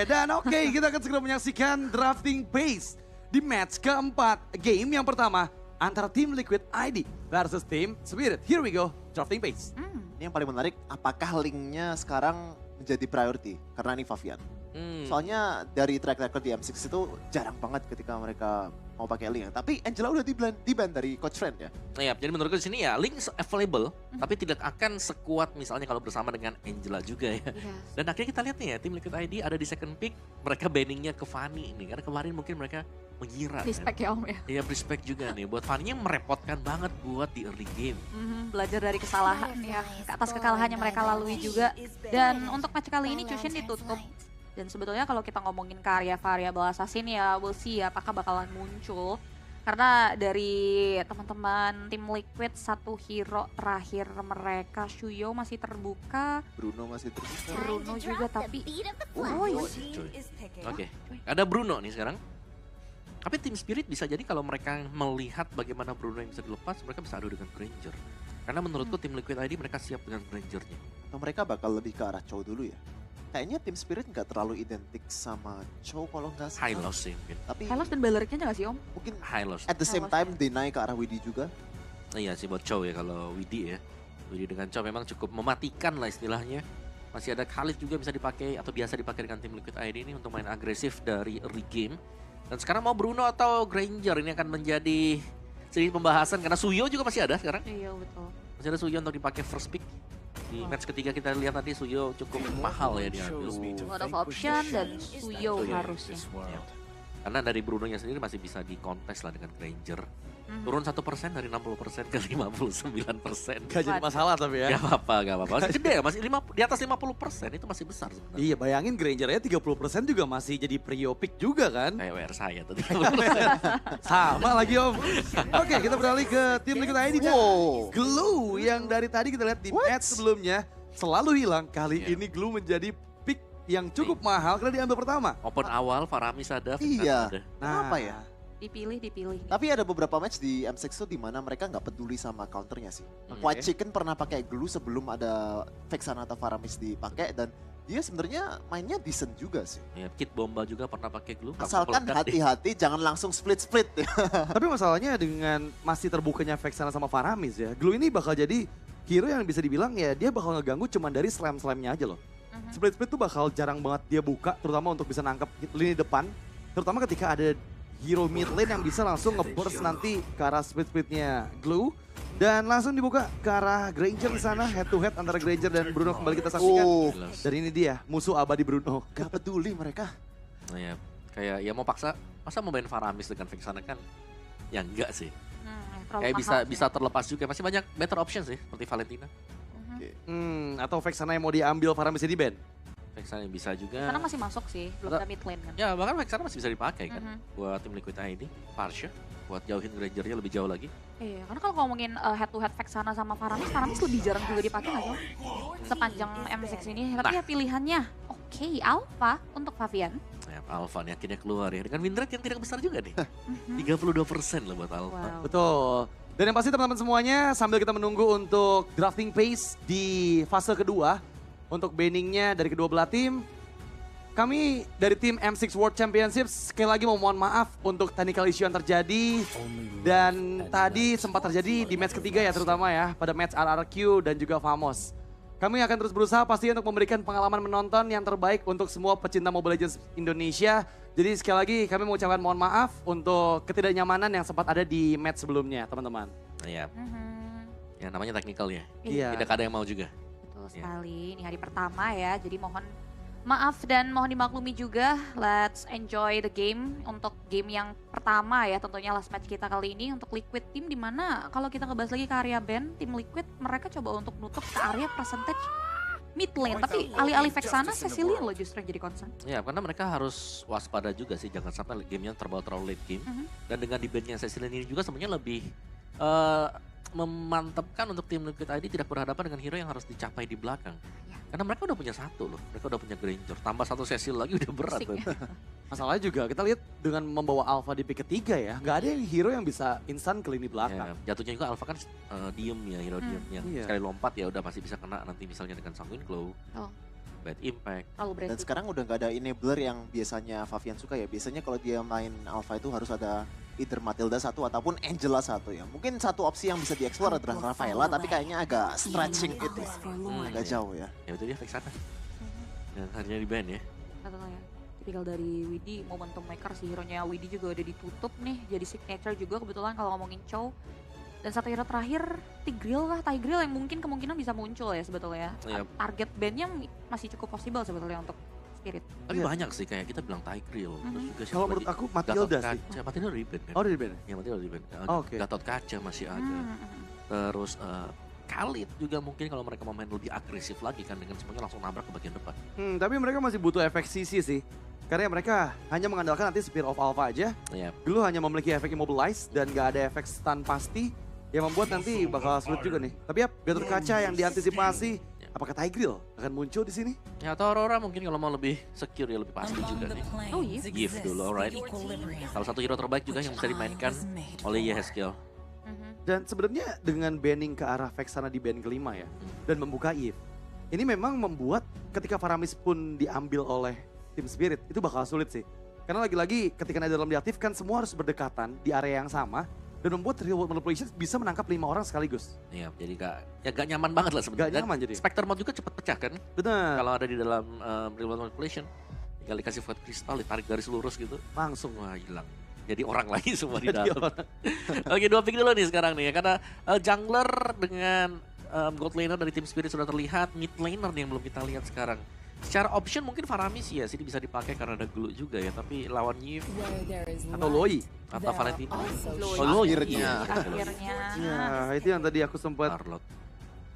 dan kita akan segera menyaksikan drafting pace di match keempat. Game yang pertama antara tim Liquid ID versus tim Spirit. Here we go, drafting pace. Ini yang paling menarik, apakah linknya sekarang menjadi priority? Karena ini Favian. Soalnya dari track record di M6 itu jarang banget ketika mereka mau pakai link. Tapi Angela udah di-ban dari coach friend ya. Iya, jadi menurutku di sini ya link available, tapi tidak akan sekuat misalnya kalau bersama dengan Angela juga ya. Dan akhirnya kita lihat nih ya, tim Liquid ID ada di second pick, mereka banningnya ke Fanny nih. Karena kemarin mungkin mereka mengira. Respect ya Om ya. Iya, respect juga nih. Buat Fanny merepotkan banget buat di early game. Belajar dari kesalahan ya, ke atas kekalahan yang mereka lalui juga. Dan untuk match kali ini Chushin ditutup. Dan sebetulnya kalau kita ngomongin karya variabel assassin ya, we'll see ya apakah bakalan muncul. Karena dari teman-teman tim Liquid, satu hero terakhir mereka, Shuyo masih terbuka. Bruno masih terbuka. Bruno juga tapi... Oke, ada Bruno nih sekarang. Tapi tim Spirit bisa jadi kalau mereka melihat bagaimana Bruno yang bisa dilepas, mereka bisa adu dengan Granger. Karena menurutku tim Liquid ID mereka siap dengan Grangernya. Atau mereka bakal lebih ke arah Chow dulu ya. Kayaknya tim Spirit nggak terlalu identik sama Chow kalau nggak salah. High loss sih mungkin. Tapi Hylos dan Baleriknya nggak sih Om? mungkin High loss. at the same Hylos time dia naik ke arah Widi juga. Iya sih buat Chow ya kalau Widi ya. Widi dengan Chow memang cukup mematikan lah istilahnya. Masih ada Khalid juga bisa dipakai atau biasa dipakai dengan tim Liquid ID ini untuk main agresif dari early game. Dan sekarang mau Bruno atau Granger ini akan menjadi sedikit pembahasan karena Suyo juga masih ada sekarang. Iya betul. Masih ada Suyo untuk dipakai first pick. Di match ketiga kita lihat tadi Suyo cukup mahal ya diambil. Lot of option dan Suyo harusnya. Ya. Karena dari Bruno-nya sendiri masih bisa dikontes lah dengan Granger. Turun 1% dari 60% ke 59%. Gak jadi masalah tapi ya. Gak apa-apa. Masih gede ya, masih di atas 50% itu masih besar sebenarnya. Iya, bayangin Granger-nya 30% juga masih jadi prio pick juga kan. Kayak WR saya tadi. Sama lagi Om. Oke, kita beralih ke tim Liquid ID. Wow. Glue yang dari tadi kita lihat di match sebelumnya selalu hilang. Kali Iya. ini Glue menjadi pick yang cukup mahal karena diambil pertama. Open awal, Faramis ada, Iya. Fitness ada. Kenapa ya? Dipilih. Tapi ada beberapa match di M6 tuh di mana mereka nggak peduli sama counternya sih. White Chicken pernah pakai glue sebelum ada Vexana atau Faramis dipakai dan dia sebenarnya mainnya decent juga sih. Ya, Kid Bomba juga pernah pakai glue. Asalkan Meledak deh. hati-hati jangan langsung split-split. Tapi masalahnya dengan masih terbukanya Vexana sama Faramis ya, Glue ini bakal jadi hero yang bisa dibilang ya dia bakal ngeganggu cuma dari slam-slamnya aja loh. Split-split tuh bakal jarang banget dia buka, terutama untuk bisa nangkep lini depan. Terutama ketika ada hero mid lane yang bisa langsung nge-burst nanti ke arah split-splitnya Glue. Dan langsung dibuka ke arah Granger di sana, head to head antara Granger dan Bruno kembali kita saksikan. Jelas. Dan ini dia, musuh abadi Bruno. Gak peduli mereka. Nah, ya, kayak ya mau paksa, masa mau main Faramis dengan Vexana kan? Ya enggak sih. Kayak bisa terlepas juga. Masih banyak better option sih, seperti Valentina. Atau Vexana yang mau diambil Faramis di ban. Vexana yang bisa juga. Karena masih masuk sih, belum ada mid lane kan. Ya bahkan Vexana masih bisa dipakai kan. Buat tim Liquid ID, Parsha. Buat jauhin Grangernya lebih jauh lagi. Iya, karena kalau ngomongin head to head Vexana sama Faramis lebih jarang juga dipakai nggak sih? Sepanjang M6 ini, tapi ya pilihannya oke, Alpha untuk Favian. Ya, Alpha nih akhirnya keluar ya. Dengan win rate yang tidak besar juga nih. 32% lah buat Alpha. Wow. Betul. Dan yang pasti teman-teman semuanya sambil kita menunggu untuk drafting pace di fase kedua untuk banningnya dari kedua belah tim. Kami dari tim M6 World Championship sekali lagi mau mohon maaf untuk technical issue yang terjadi. Dan tadi sempat terjadi di match ketiga ya terutama ya pada match RRQ dan juga Famos. Kami akan terus berusaha pasti untuk memberikan pengalaman menonton yang terbaik untuk semua pecinta Mobile Legends Indonesia. Jadi sekali lagi kami mengucapkan mohon maaf untuk ketidaknyamanan yang sempat ada di match sebelumnya teman-teman. Iya. Ya namanya technical ya. Iya. Tidak ada yang mau juga. Betul sekali, ini hari pertama ya, jadi mohon maaf dan mohon dimaklumi juga. Let's enjoy the game untuk game yang pertama ya, tentunya last match kita kali ini untuk Liquid Team, dimana kalau kita ngebahas lagi ke area band, tim Liquid mereka coba untuk nutup ke area percentage mid lane, tapi alih-alih Vexana, Cecilian loh justru yang jadi concern. Ya karena mereka harus waspada juga sih, jangan sampai gamenya terbawa terlalu late game. Dan dengan di bandnya Cecilian ini juga sebenarnya lebih memantapkan untuk tim Liquid ID tidak berhadapan dengan hero yang harus dicapai di belakang. Karena mereka udah punya satu loh, mereka udah punya Granger, tambah satu Cecil lagi udah berat. Masalahnya juga kita lihat dengan membawa Alpha di pick ketiga ya, nggak ada yang hero yang bisa instan ke lini belakang. Ya, jatuhnya juga Alpha kan diem ya, hero diem yang Iya. sekali lompat ya udah pasti bisa kena nanti misalnya dengan Sanguine Glow. Bad Impact. Terlalu Dan beresiko. sekarang udah nggak ada enabler yang biasanya Favian suka ya. Biasanya kalau dia main Alpha itu harus ada either Matilda 1 ataupun Angela 1 ya. Mungkin satu opsi yang bisa dieksplor adalah Rafaela, tapi kayaknya agak stretching itu. Agak jauh ya. Ya itu dia Vexana. Dan hanya di ban ya. Katanya tipikal dari Widi, momentum maker sih, hero-nya Widi juga udah ditutup nih, jadi signature juga kebetulan kalau ngomongin Chow. Dan satu hero terakhir, Tigreal yang mungkin kemungkinan bisa muncul ya sebetulnya. Iya. Target bandnya masih cukup possible sebetulnya untuk Spirit. Tapi banyak sih kayak kita bilang Tigreal. Terus juga siapa Kalau menurut lagi? aku Matilda Gatot sih. Kaca. Matilda udah di ban kan? Oh, dari band. Ya Matilda udah di ban. Oke. Gatot Kaca masih ada. Terus Khalid juga mungkin kalau mereka mau main lebih agresif lagi kan dengan semuanya langsung nabrak ke bagian depan. Tapi mereka masih butuh efek CC sih. Karena mereka hanya mengandalkan nanti Spear of Alpha aja. Iya. Dulu hanya memiliki efek Immobilize dan gak ada efek stun pasti. Yang membuat nanti bakal sulit juga nih. Tapi ya Gatot Kaca yang diantisipasi. Apakah Tigreal akan muncul di sini? Ya atau Aurora mungkin kalau mau lebih secure ya lebih pasti juga nih. Oh iya. Give dulu, alright. Salah satu hero terbaik juga yang bisa dimainkan oleh Yehezkiel. Dan sebenarnya dengan banning ke arah Vexana di band kelima ya. Dan membuka Eve. Ini memang membuat ketika Faramis pun diambil oleh Team Spirit itu bakal sulit sih. Karena lagi-lagi ketika Netherrealm diaktifkan semua harus berdekatan di area yang sama. Dan membuat real world manipulation bisa menangkap 5 orang sekaligus. Iya, jadi gak nyaman banget lah sebenarnya. Gak nyaman jadi. Spectre mode juga cepat pecah kan. Benar. Kalau ada di dalam real world manipulation, tinggal dikasih void crystal, ditarik garis lurus gitu, Langsung. wah hilang. Jadi orang lagi semua di Jadi dalam. orang. Oke, 2 pick dulu nih sekarang nih ya. Karena jungler dengan god laner dari Team Spirit sudah terlihat, mid laner nih yang belum kita lihat sekarang. Secara option mungkin Faramis ya sih bisa dipakai karena ada glue juga ya. Tapi lawan Yves Atau Loi. atau Valentino. Oh, Loi. Akhirnya. Akhirnya. Ya itu yang tadi aku sempat Charlotte.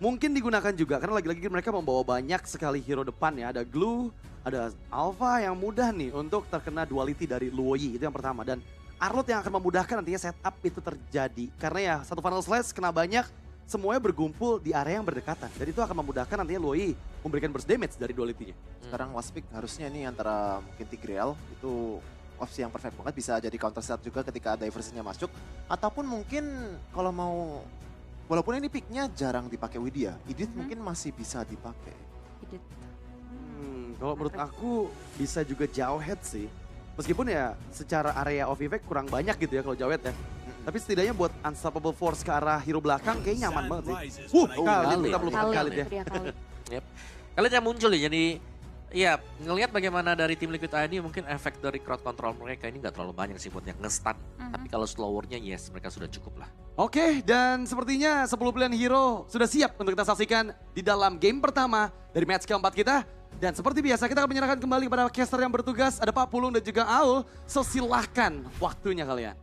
mungkin digunakan juga. Karena lagi-lagi mereka membawa banyak sekali hero depan ya. Ada Glue, ada Alpha yang mudah nih untuk terkena duality dari Luoyi. Itu yang pertama. Dan Arlott yang akan memudahkan nantinya setup itu terjadi. Karena ya satu final slash kena banyak, semuanya berkumpul di area yang berdekatan. Dan itu akan memudahkan nantinya Luoyi memberikan burst damage dari duality-nya. Sekarang last pick harusnya ini antara mungkin Tigreal itu opsi yang perfect banget, bisa jadi counter set juga ketika diversionnya masuk. Ataupun mungkin kalau mau, walaupun ini picknya jarang dipakai Widya, Edith mungkin masih bisa dipakai. Kalau menurut aku bisa juga Jawhead sih. Meskipun ya secara area of effect kurang banyak gitu ya kalau Jawhead ya. Tapi setidaknya buat unstoppable force ke arah hero belakang kayaknya nyaman banget sih. Khalid, Khalid. kita perlu Khalid ya. Yep. Kalian yang muncul ya, jadi ya ngelihat bagaimana dari tim Liquid ID mungkin efek dari crowd control mereka ini nggak terlalu banyak sih buat yang nge-stun. Tapi kalau slowernya yes mereka sudah cukup lah. Oke, dan sepertinya 10 pilihan hero sudah siap untuk kita saksikan di dalam game pertama dari match keempat kita. Dan seperti biasa kita akan menyerahkan kembali kepada caster yang bertugas, ada Pak Pulung dan juga Aul. So silahkan waktunya kalian.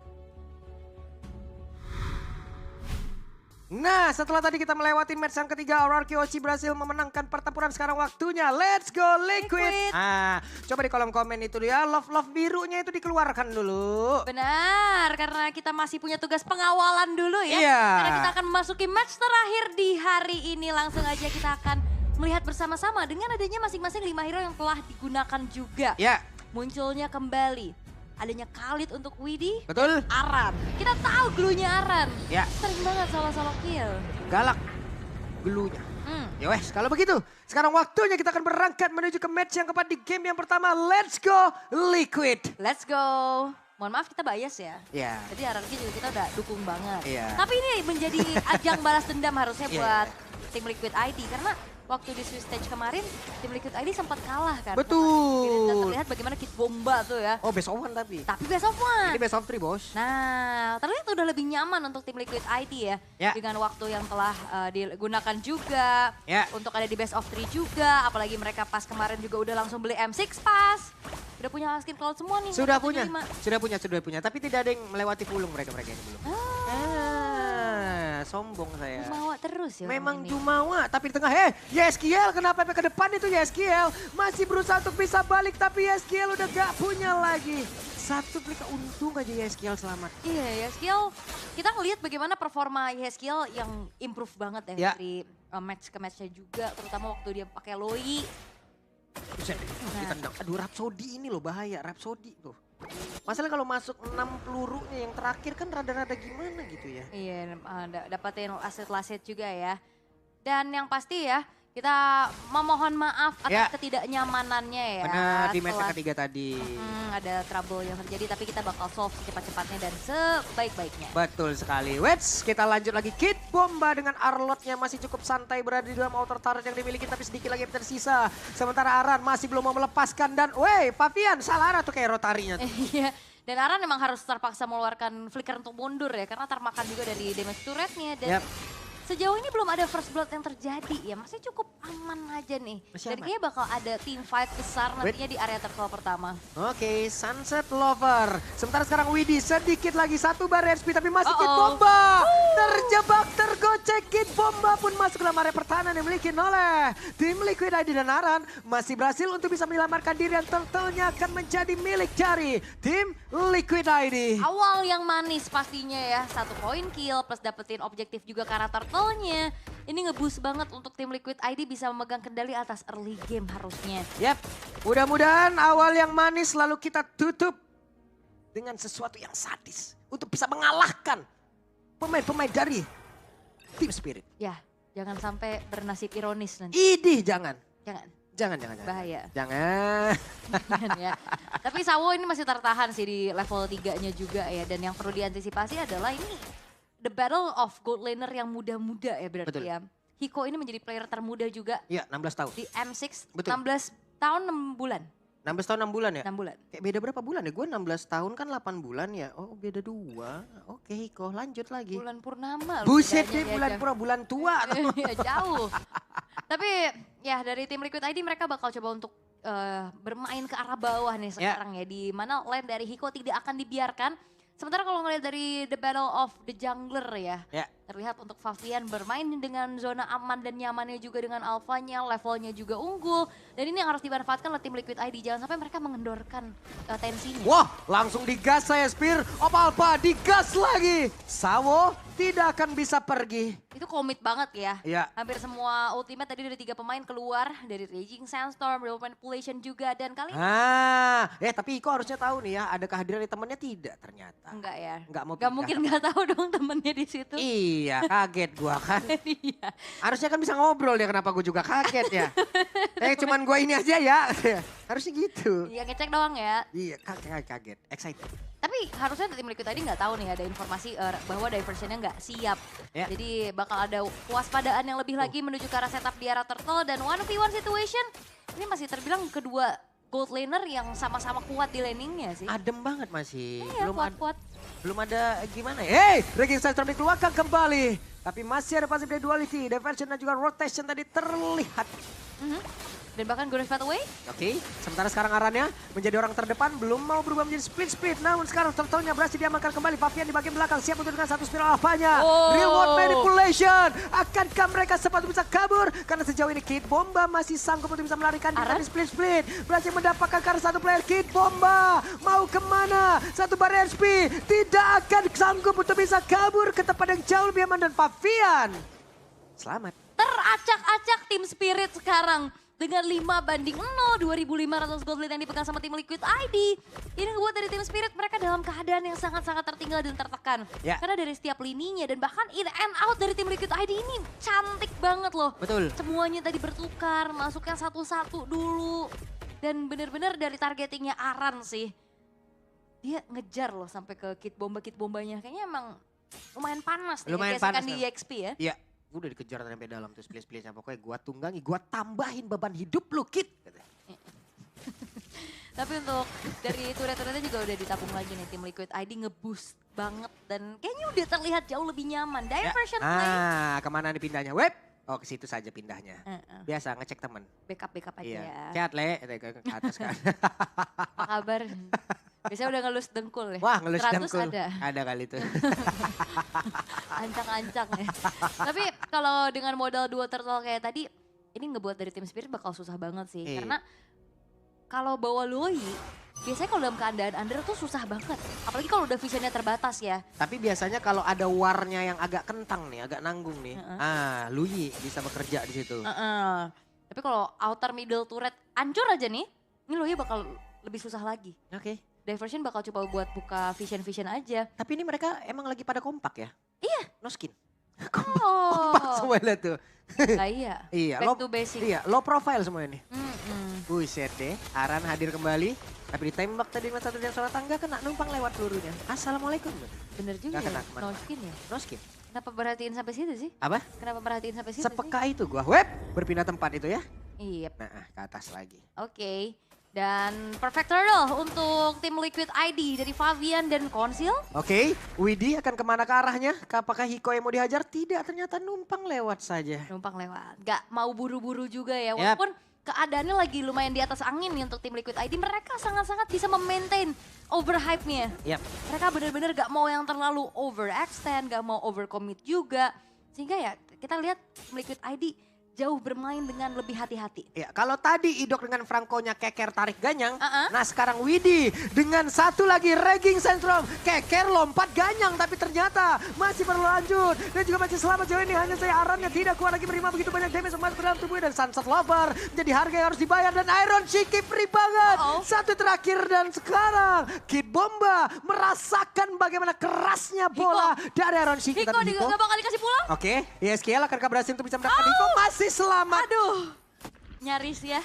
Nah, setelah tadi kita melewati match yang ketiga, Aurora Kyoshi berhasil memenangkan pertempuran. Sekarang waktunya, let's go Liquid. Ah, coba di kolom komen itu dia, love birunya itu dikeluarkan dulu. Benar, karena kita masih punya tugas pengawalan dulu ya. Iya. Karena kita akan memasuki match terakhir di hari ini. Langsung aja kita akan melihat bersama-sama dengan adanya masing-masing 5 hero yang telah digunakan juga. Ya, Munculnya kembali adanya Khalid untuk Widi, betul. Aran. Kita tahu glue-nya Aran. Ya, Sering banget solo-solo kill. galak gelunya. Hmm. Ya wes, kalau begitu sekarang waktunya kita akan berangkat menuju ke match yang keempat di game yang pertama. Let's go Liquid. Let's go. Mohon maaf kita bias ya. Ya, Jadi Aran juga kita udah dukung banget. Iya. Tapi ini menjadi ajang balas dendam harusnya Iya. buat tim Liquid ID. Karena waktu di Swiss Stage kemarin, tim Liquid ID sempat kalah kan. Betul. sama Spirit. Dan terlihat bagaimana Kid Bomba tuh ya. oh best of one tapi. Tapi best of one. Ini best of three bos. Nah, terlihat udah lebih nyaman untuk tim Liquid ID ya. Ya. Dengan waktu yang telah digunakan juga. Ya. Untuk ada di best of 3 juga. Apalagi mereka pas kemarin juga udah langsung beli M6 pas. Udah punya skin cloud semua nih. Sudah 175. sudah punya. Tapi tidak ada yang melewati pulung mereka ini belum. Sombong saya. Jumawa terus ya. Memang orang ini. Jumawa, tapi di tengah, Yeskiel, kenapa ke depan itu Yeskiel? Masih berusaha untuk bisa balik, tapi Yeskiel udah gak punya lagi. Satu klik untung aja Yeskiel selamat. Iya, Yeskiel. Kita ngelihat bagaimana performa Yeskiel yang improve banget ya, Ya. dari match ke matchnya juga. Terutama waktu dia pakai Loi. Buset, ditendang. Aduh, Rhapsody ini loh bahaya, Rhapsody tuh. Masalah kalau masuk 6 pelurunya yang terakhir kan rada-rada gimana gitu ya. Iya, dapatin aset-aset juga ya. Dan yang pasti ya, Kita memohon maaf atas Ya. ketidaknyamanannya ya. Benar, di match yang Setelah ketiga tadi. ada trouble yang terjadi, tapi kita bakal solve secepat-cepatnya dan sebaik-baiknya. Betul sekali. Wets, kita lanjut lagi. Kid Bomba dengan Arlotnya masih cukup santai berada di dalam outer turret yang dimiliki, tapi sedikit lagi yang tersisa. Sementara Aran masih belum mau melepaskan dan, Pavian salah arah tuh kayak rotarinya tuh. Iya. Dan Aran memang harus terpaksa mengeluarkan flicker untuk mundur ya, karena termakan juga dari damage turretnya. Dan Yap. sejauh ini belum ada first blood yang terjadi ya, masih cukup aman aja nih. Masih Dan aman. kayaknya bakal ada team fight besar nantinya di area turtle pertama. Oke, Sunset Lover. Sementara sekarang Widi sedikit lagi satu bar SP tapi masih Kid Uh-oh. Bomba. Terjebak, tergocek. Kid Bomba pun masuk ke dalam area pertahanan yang dimiliki oleh tim Liquid ID dan Aran. Masih berhasil untuk bisa menyelamatkan diri dan turtle-nya akan menjadi milik dari tim Liquid ID. Awal yang manis pastinya ya, 1 point kill plus dapetin objektif juga karena turtle-nya. Ini nge-boost banget untuk tim Liquid ID bisa memegang kendali atas early game harusnya. Yap, mudah-mudahan awal yang manis lalu kita tutup dengan sesuatu yang sadis. Untuk bisa mengalahkan pemain-pemain dari tim Spirit. Ya, jangan sampai bernasib ironis nanti. Idih, jangan. Jangan, Jangan. bahaya. Jangan. Ya. Tapi Sawo ini masih tertahan sih di level 3-nya juga ya. Dan yang perlu diantisipasi adalah ini the battle of gold laner yang muda-muda ya berarti Betul. ya. Hiko ini menjadi player termuda juga Iya, 16 tahun. di M6. Betul. 16 tahun 6 bulan. 16 tahun 6 bulan ya? 6 bulan. Kayak beda berapa bulan ya? Gue 16 tahun kan 8 bulan ya. Oh beda 2. Oke Hiko lanjut lagi. Bulan purnama. loh Buset bedanya deh dia bulan aja. pura bulan tua. Iya jauh. Tapi ya dari tim Liquid ID mereka bakal coba untuk bermain ke arah bawah nih sekarang ya. Di mana lane dari Hiko tidak akan dibiarkan. Sementara kalau ngeliat dari The Battle of the Jungler ya. Ya. Terlihat untuk Favian bermain dengan zona aman dan nyamannya juga dengan alfanya. Levelnya juga unggul. Dan ini yang harus dimanfaatkan oleh tim Liquid ID. Jangan sampai mereka mengendorkan tensinya. Wah langsung digas saya Spear. Apa-apa digas lagi. Sawo tidak akan bisa pergi. Itu komit banget ya. Iya. Hampir semua ultimate tadi dari 3 pemain keluar. Dari Raging Sandstorm, Real Manipulation juga. Dan kali ini Tapi Iko harusnya tahu nih ya, ada kehadiran di temannya tidak ternyata. enggak ya. Enggak mau Gak pindah. mungkin gak tahu dong temennya di situ. Iya, kaget gua kan. Iya. Harusnya kan bisa ngobrol ya, kenapa gue juga kaget ya. Cuman gua ini aja ya. Harusnya gitu. Iya ngecek doang ya. Iya, kaget. Excited. Tapi harusnya tim Liquid tadi nggak tahu nih ada informasi bahwa diversionnya nggak siap. Ya. Jadi bakal ada kewaspadaan yang lebih lagi menuju ke arah setup di arah turtle dan 1v1 situation. Ini masih terbilang kedua gold laner yang sama-sama kuat di laningnya sih. Adem banget masih. Iya kuat-kuat. Belum ada gimana ya. Raging Sandstorm dikeluarkan kembali. Tapi masih ada passive duality. Diversion dan juga rotation tadi terlihat. Dan bahkan Ghost Fat Away. Oke, sementara sekarang Arannya menjadi orang terdepan, belum mau berubah menjadi split-split. Namun sekarang turtle-nya berhasil diamankan kembali. Favian di bagian belakang, siap untuk dengan satu spiral apanya. Oh. Real World Manipulation. Akankah mereka sempat bisa kabur? Karena sejauh ini Kid Bomba masih sanggup untuk bisa melarikan diri Aran? dari split-split. Berhasil mendapatkan karena satu player Kid Bomba. Mau kemana? Satu bar SP. Tidak akan sanggup untuk bisa kabur ke tempat yang jauh lebih aman. Dan Favian selamat. Teracak-acak tim Spirit sekarang. Dengan 5-0, 2.500 gold lead yang dipegang sama tim Liquid ID. Ini ngebuat dari tim Spirit mereka dalam keadaan yang sangat-sangat tertinggal dan tertekan. Ya. Karena dari setiap lininya dan bahkan in and out dari tim Liquid ID ini cantik banget loh. Betul. Semuanya tadi bertukar, masuknya satu-satu dulu. Dan bener-bener dari targetingnya Aran sih. Dia ngejar loh sampai ke kit bombanya. Kayaknya emang lumayan panas nih. Lumayan gesekan panas di memang. EXP ya. Iya, gue udah dikejar sampai dalam tuh split-splitnya. Pokoknya gue tunggangi, gue tambahin beban hidup lu Kid. Tapi untuk dari turret-turretnya juga udah ditabung lagi nih tim Liquid ID ngeboost banget dan kayaknya udah terlihat jauh lebih nyaman. Diversion play. Kemana nih pindahnya? Web. Oh ke situ saja pindahnya. Heeh. Biasa ngecek temen. Backup aja Iya. ya. Sehat Le, ke atas kan. Apa kabar? Biasanya udah ngelus dengkul ya. Wah ngelus 100 dengkul. ada. Ada kali itu. Ancang-ancang ya. Tapi kalau dengan modal 2 turtle kayak tadi, ini ngebuat dari tim Spirit bakal susah banget sih. Iya. Karena kalau bawa Loi, biasanya kalau dalam keadaan under tuh susah banget. Apalagi kalau udah visionnya terbatas ya. Tapi biasanya kalau ada warnya yang agak kentang nih, agak nanggung nih. Lui bisa bekerja di situ. Tapi kalau outer middle turret hancur aja nih, ini Loi bakal lebih susah lagi. Oke. Diversion bakal coba buat buka vision aja. Tapi ini mereka emang lagi pada kompak ya? Iya. No skin. Kompak semua lihat tuh. Nah, iya. Iya, Back to basic. Iya, low profile semua ini. Mm-mm. Buset deh, Aran hadir kembali. Tapi ditembak tadi dengan satu dan soal tangga kena numpang lewat pelurunya. Assalamualaikum. Bener juga Nggak ya, kena kemana. no skin ya. No skin. Kenapa perhatiin sampai situ sih? Apa? Kenapa perhatiin sampai situ Sepeka itu gua. Web, berpindah tempat itu ya. sih? Iya. Nah, ke atas lagi. Oke. Dan perfect turtle untuk tim Liquid ID dari Favian dan Konsil. Oke, Widi akan kemana ke arahnya? Apakah Hiko yang mau dihajar? Tidak, ternyata numpang lewat saja. Numpang lewat. Gak mau buru-buru juga ya. Yap. Walaupun keadaannya lagi lumayan di atas angin nih untuk tim Liquid ID. Mereka sangat-sangat bisa memaintain overhype-nya. Yap. Mereka benar-benar gak mau yang terlalu overextend, gak mau overcommit juga. Sehingga ya kita lihat tim Liquid ID jauh bermain dengan lebih hati-hati. Ya, kalau tadi Idok dengan Frankonya keker tarik ganyang, Uh-uh. nah sekarang Widi dengan satu lagi Regging Sentrum, keker lompat ganyang tapi ternyata masih berlanjut dan juga masih selamat jauh ini. Hanya saya Arannya tidak kuat lagi menerima begitu banyak damage masuk ke dalam tubuhnya dan Sunset Lover menjadi harga yang harus dibayar dan Iron Shiki free banget. Satu terakhir dan sekarang Kid Bomba merasakan bagaimana kerasnya bola dari Iron Shiki. Hiko Tapi juga gak bakal dikasih pulang. Oke, ISKL akankah berhasil untuk bisa mendapatkan Hiko? Masih selamat. Aduh, nyaris ya.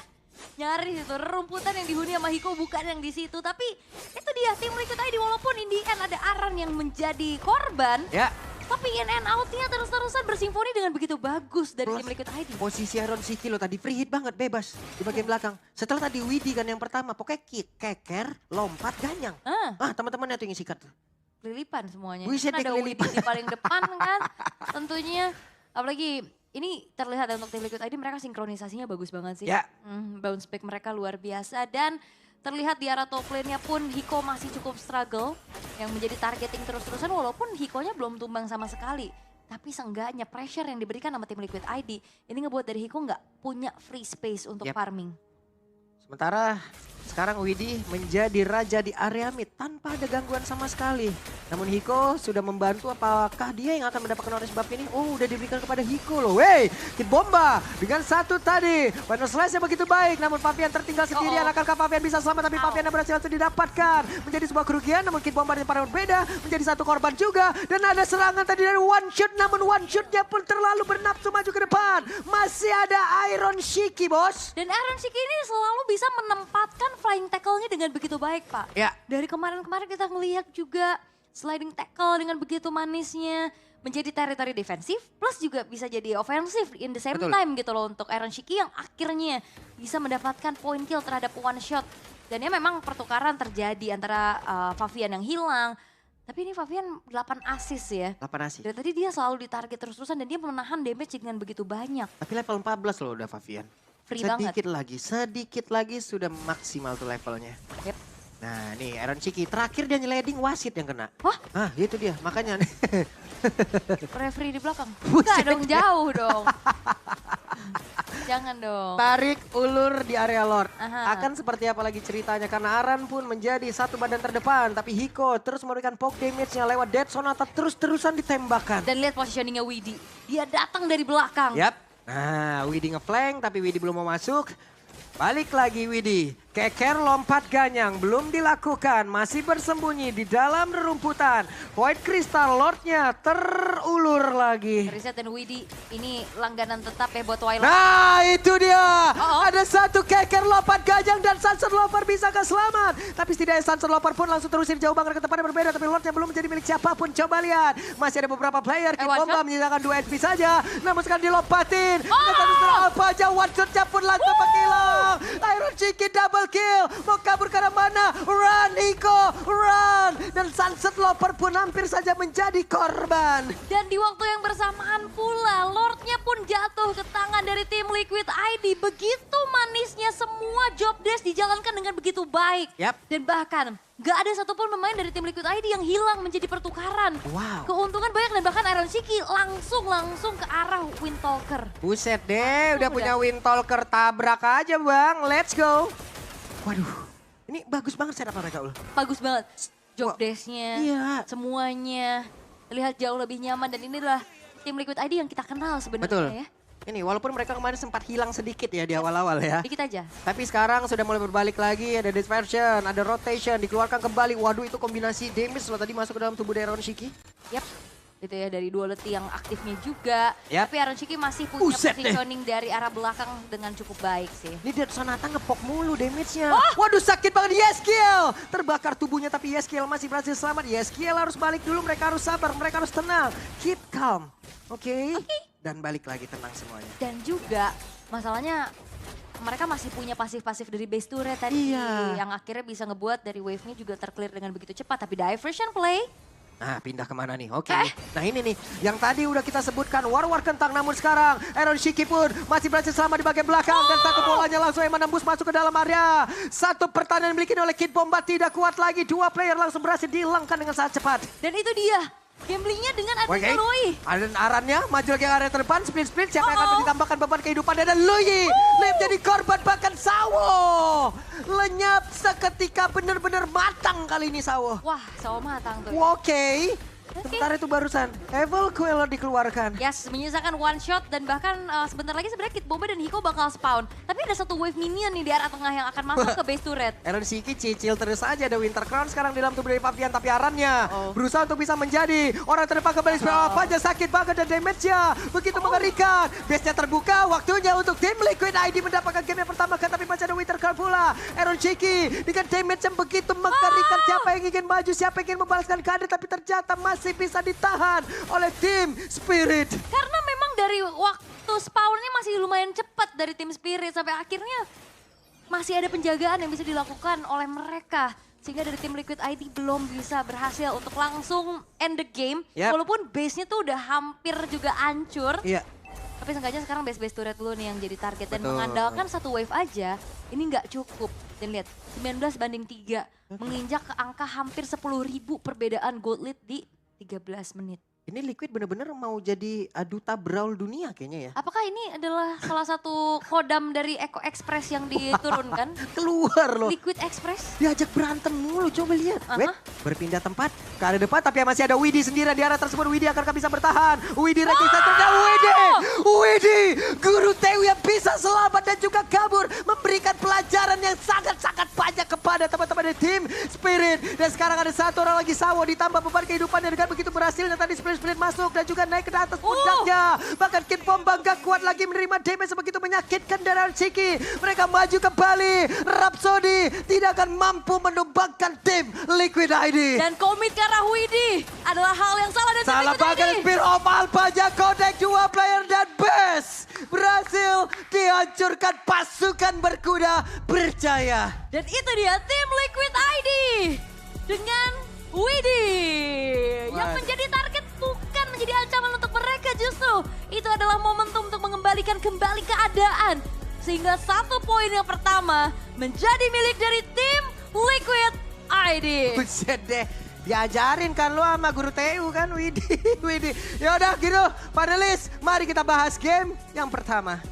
Nyaris itu, rerumputan yang dihuni sama Hiko bukan yang di situ. Tapi itu dia, tim Liquid ID walaupun in the end ada Aran yang menjadi korban. Ya, Tapi in and out-nya terus-terusan bersimfoni dengan begitu bagus dari Plus, tim Liquid ID. posisi Iron Shiki lo tadi free hit banget, bebas di bagian belakang. Setelah tadi Widi kan yang pertama, pokoknya kick, keker, lompat, ganyang. Teman-temannya tuh yang sikat tuh. Kelilipan semuanya. Buset, Kan ada dia Widi kelilipan. di paling depan kan tentunya. Apalagi ini terlihat untuk tim Liquid ID mereka sinkronisasinya bagus banget sih. Ya. Bounce back mereka luar biasa dan terlihat di arah top lane-nya pun Hiko masih cukup struggle yang menjadi targeting terus-terusan walaupun Hikonya belum tumbang sama sekali. Tapi seenggaknya pressure yang diberikan sama tim Liquid ID ini ngebuat dari Hiko nggak punya free space untuk farming. Sementara sekarang Widi menjadi raja di area mid tanpa ada gangguan sama sekali. Namun Hiko sudah membantu, apakah dia yang akan mendapatkan orange buff ini? Oh, udah diberikan kepada Hiko loh. Wey, Kid Bomba dengan satu tadi. Final slash-nya begitu baik, namun Favian tertinggal sendirian. Akankah Favian bisa selamat? Tapi Favian berhasil langsung didapatkan. Menjadi sebuah kerugian, namun Kid Bomba dengan para berbeda. Menjadi satu korban juga. Dan ada serangan tadi dari one shot, namun one shot-nya pun terlalu bernafsu maju ke depan. Masih ada Iron Shiki, bos. Dan Iron Shiki ini selalu bisa menempatkan flying tackle-nya dengan begitu baik, Pak. Ya. Dari kemarin-kemarin kita ngelihat juga sliding tackle dengan begitu manisnya menjadi teritori defensif plus juga bisa jadi ofensif in the same Betul. time gitu loh untuk Iron Shiki yang akhirnya bisa mendapatkan point kill terhadap one shot. Dan ya memang pertukaran terjadi antara Favian yang hilang. Tapi ini Favian 8 assist ya. 8 asih. Dari tadi dia selalu ditarget terus-terusan dan dia menahan damage dengan begitu banyak. Tapi level 14 loh udah Favian. Free banget. Sedikit lagi sudah maksimal tuh levelnya. Yep. Nah nih Iron Shiki terakhir dia nyeleding wasit yang kena. Wah? Ah itu dia makanya. Referee di belakang. Buset. Enggak dong, jauh dong. Jangan dong. Tarik ulur di area Lord. Aha. Akan seperti apa lagi ceritanya karena Aran pun menjadi satu badan terdepan. Tapi Hiko terus memberikan poke damage-nya lewat Dead Sonata terus-terusan ditembakkan. Dan lihat positioningnya Widi. Dia datang dari belakang. Yap. Nah Widi ngeflank tapi Widi belum mau masuk. Balik lagi Widi. Keker lompat ganyang belum dilakukan. Masih bersembunyi di dalam rerumputan. Void Crystal Lordnya terulur lagi. Reset dan Widi ini langganan tetap ya buat Twilight. Nah itu dia. Oh. Ada satu keker lompat gajang dan Sunset Lover bisakah selamat. Tapi setidaknya Sunset Lover pun langsung terusir jauh banget ke tempatnya berbeda. Tapi Lordnya belum menjadi milik siapapun. Coba lihat. Masih ada beberapa player. Kid one Bomba shot. menyisakan 2 HP saja. Namun sekarang dilompatin. Oh. Apa aja one shotnya pun langsung hilang. Iron Shiki double kill. Mau kabur ke arah mana? Run Hiko. Run. Dan Sunset Lover pun hampir saja menjadi korban. Dan di waktu yang bersamaan pula Lordnya pun jatuh ke tangan dari tim Liquid ID. Begitu manisnya semua job desk dijalankan dengan begitu baik. Yap. Dan bahkan gak ada satupun pemain dari tim Liquid ID yang hilang menjadi pertukaran. Wow. Keuntungan banyak dan bahkan Iron Shiki langsung ke arah Windtalker. Buset deh, udah Udah. punya Windtalker, tabrak aja bang, let's go. Waduh, ini bagus banget setup mereka ul. Bagus banget. Wah, Job desk-nya, iya. semuanya terlihat jauh lebih nyaman dan ini adalah tim Liquid ID yang kita kenal Betul. sebenarnya ya. Ini walaupun mereka kemarin sempat hilang sedikit ya di awal-awal ya. Dikit aja. Tapi sekarang sudah mulai berbalik lagi, ada dispersion, ada rotation, dikeluarkan kembali. Waduh itu kombinasi damage loh tadi masuk ke dalam tubuh dari Iron Shiki. Yap. gitu ya, dari duality yang aktifnya juga. Yap. Tapi Aaron Shiki masih punya Buset deh. positioning dari arah belakang dengan cukup baik sih. Ini Dead Sonata ngepok mulu damage-nya. Waduh sakit banget Yeskiel. Terbakar tubuhnya tapi Yeskiel masih berhasil selamat. Yeskiel harus balik dulu, mereka harus sabar, mereka harus tenang. Keep calm. Oke. Dan balik lagi tenang semuanya. Dan juga masalahnya mereka masih punya pasif-pasif dari base turret tadi. Iya. Yang akhirnya bisa ngebuat dari wave-nya juga terclear dengan begitu cepat. Tapi diversion play. Nah pindah kemana nih? Oke. Nah ini nih yang tadi udah kita sebutkan war-war kentang, namun sekarang Aaron Shiki pun masih berhasil selama di bagian belakang dan satu bolanya langsung yang menembus masuk ke dalam area. Satu pertahanan dimiliki oleh Kid Bomba tidak kuat lagi, 2 player langsung berhasil dihilangkan dengan sangat cepat. Dan itu dia gamblingnya dengan Oke, adanya Lui. ada arannya maju lagi ke area terdepan, split siapa yang akan ditambahkan beban kehidupannya dan Lui jadi korban bahkan Sawo. Lenyap seketika benar-benar matang kali ini Sawo. Wah, Sawo matang tuh. Oke. Sebentar itu barusan Evil Queller dikeluarkan. Yes, menyisakan one shot dan bahkan sebentar lagi sebenarnya Kid Bomba dan Hiko bakal spawn. Tapi ada satu wave minion nih di area tengah yang akan masuk ke base turret. Aaron Shiki cicil terus saja ada Winter Crown sekarang di dalam tubuh dari Fabian, tapi Arannya berusaha untuk bisa menjadi orang terdepan kembali. Apa aja sakit banget dan damage-nya begitu mengerikan. Base-nya terbuka, waktunya untuk tim Liquid ID mendapatkan game yang pertama kan, tapi masih ada Winter Crown pula. Aaron Shiki dengan damage yang begitu mengerikan, siapa yang ingin maju, siapa yang ingin membalaskan keadaan, tapi ternyata masih bisa ditahan oleh tim Spirit. Karena memang dari waktu spawnnya masih lumayan cepat dari tim Spirit sampai akhirnya masih ada penjagaan yang bisa dilakukan oleh mereka. Sehingga dari tim Liquid ID belum bisa berhasil untuk langsung end the game. Yep. Walaupun base-nya tuh udah hampir juga hancur. Iya. Tapi seenggaknya sekarang base-base turret dulu nih yang jadi target. Dan Betul. mengandalkan satu wave aja, ini nggak cukup. Dan lihat, 19-3. Menginjak ke angka hampir 10.000 perbedaan gold lead di 13 menit. Ini Liquid bener-bener mau jadi duta brawl dunia kayaknya ya. Apakah ini adalah salah satu kodam dari Eco Express yang diturunkan? Keluar loh. Liquid Express? Diajak berantem mulu, coba lihat. Aha. Wait, berpindah tempat ke arah depan, tapi masih ada Widi sendirian di arah tersebut. Widi akankah bisa bertahan? Widi ranking satu dan Widi, guru Tewi yang bisa selamat dan juga kabur, memberikan pelajaran yang sangat-sangat banyak kepada teman-teman dari tim Spirit. Dan sekarang ada satu orang lagi Sawo ditambah beban kehidupan dan dengan begitu berhasilnya tadi Spirit masuk dan juga naik ke atas pundaknya. Bahkan Kid Bomba gak kuat lagi menerima damage sebegitu menyakitkan dari Aaron Shiki. Mereka maju kembali. Rhapsody tidak akan mampu menumbangkan tim Liquid ID. Dan komit ke arah Widi adalah hal yang salah dan Salah bahkan Spear of Alpha Jakodek 2 player dan Best berhasil dihancurkan pasukan berkuda berjaya. Dan itu dia tim Liquid ID dengan Widi yang menjadi target bukan menjadi ancaman untuk mereka, justru itu adalah momentum untuk mengembalikan kembali keadaan sehingga 1 poin yang pertama menjadi milik dari tim Liquid ID. Buset deh. Diajarin kan lu sama guru TU kan Widi. Yaudah gitu panelis, mari kita bahas game yang pertama.